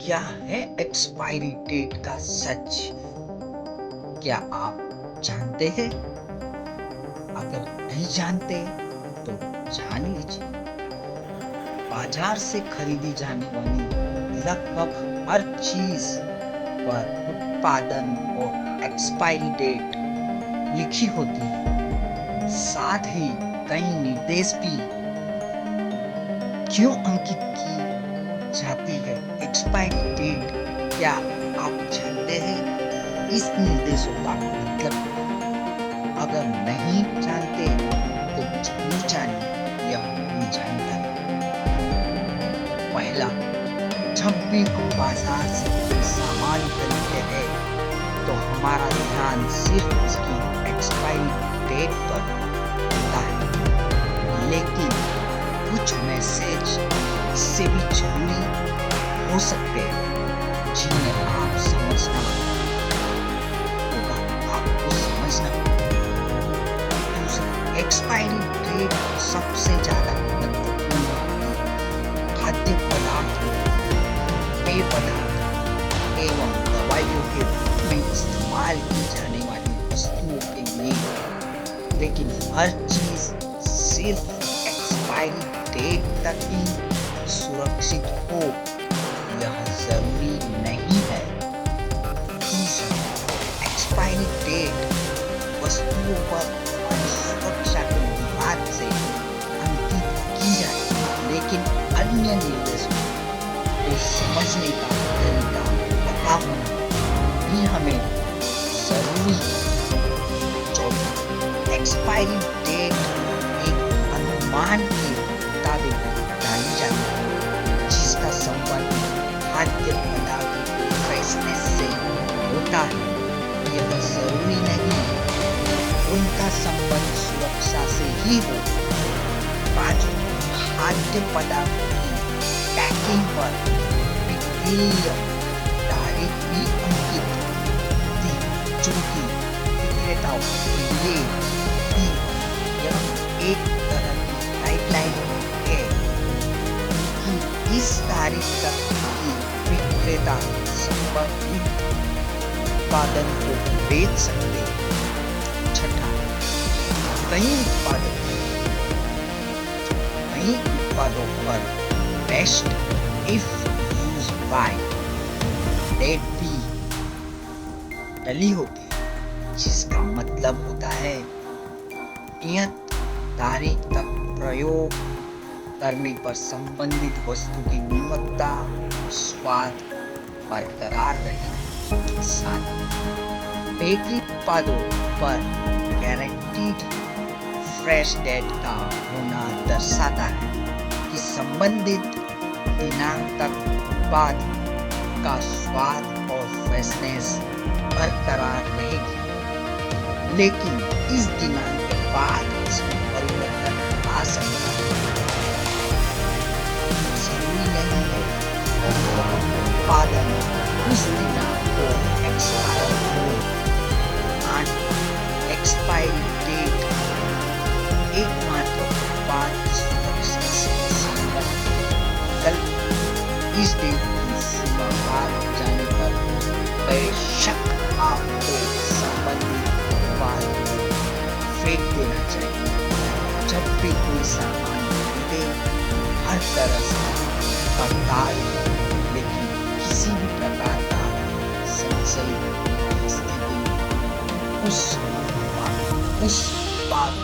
क्या है expiry date का सच? क्या आप जानते हैं? अगर नहीं जानते तो जान लीजिए। बाजार से खरीदी जाने वाली लगभग हर चीज पर उत्पादन और एक्सपायरी डेट लिखी होती है। साथ ही कई निर्देश भी क्यों अंकित की जाती है एक्सपायरी डेट? क्या आप जानते हैं इस निर्देशों का मतलब? अगर नहीं जानते तो जरूर जानिए यह पूरी जानकारी। पहला, जब भी हम बाजार से कोई सामान खरीदते हैं तो हमारा ध्यान सिर्फ उसकी एक्सपायरी डेट पर होता है, लेकिन कुछ मैसेज इससे भी जरूरी हो सकते हैं जिन्हें आप समझना होगा, आपको समझना होगा। दूसरा, एक्सपायरी डेट सबसे ज्यादा महत्वपूर्ण होती है। खाद्य पदार्थों, पेय पदार्थ एवं दवाइयों के रूप में इस्तेमाल की जाने वाली वस्तुओं के लिए, लेकिन हर चीज सिर्फ एक्सपायरी डेट तक ही सुरक्षित हो यह जरूरी नहीं है। तीसरा, एक्सपायरी डेट वस्तुओं पर सुरक्षा के लिहाज से अंकित की जाए, लेकिन अन्य निर्देशों को समझने का तरीका पता होना भी हमें जरूरी है। चौथा, एक्सपायरी डेट एक अनुमान के मुताबिक डाली जाती है जिसका संबंध खाद्य पदार्थों के फ्रेशनेस से होता है। यह जरूरी नहीं कि उनका संबंध सुरक्षा से ही हो। पांचवा, खाद्य पदार्थों की पैकिंग पर विक्रीय तारीख भी अंकित थी, जो कि विक्रेताओं के लिए भी यह एक तरह की गाइडलाइन है कि इस तारीख तक ही विक्रेता संबंधित उत्पादन को बेच सकते हैं। छठा, कई उत्पादों पर best if use by date भी डली होती है, जिसका मतलब होता है नियत तारीख तक प्रयोग करने पर संबंधित वस्तु की गुणवत्ता, स्वाद बरकरार रहेगा। साथ बेकरी उत्पादों पर गारंटीड फ्रेश डेट का होना दर्शाता है कि संबंधित दिनांक तक उत्पाद का स्वाद और फ्रेशनेस बरकरार रहेगी, लेकिन इस दिनांक के बाद इसमें परिवर्तन आ सकता है। जरूरी नहीं है कि उत्पादन उस दिनांक को एक्सपायर हो। एक्सपायरी डेट एकमात्र उत्पाद की सुरक्षा से संबंधित इस डेट की सीमा पार हो जाने पर बेशक आपको संबंधित उत्पाद फेंक देना चाहिए। जब भी कोई सामान खरीदे हर तरह से पड़ताल, लेकिन किसी भी प्रकार का संशय स्थिति उस बात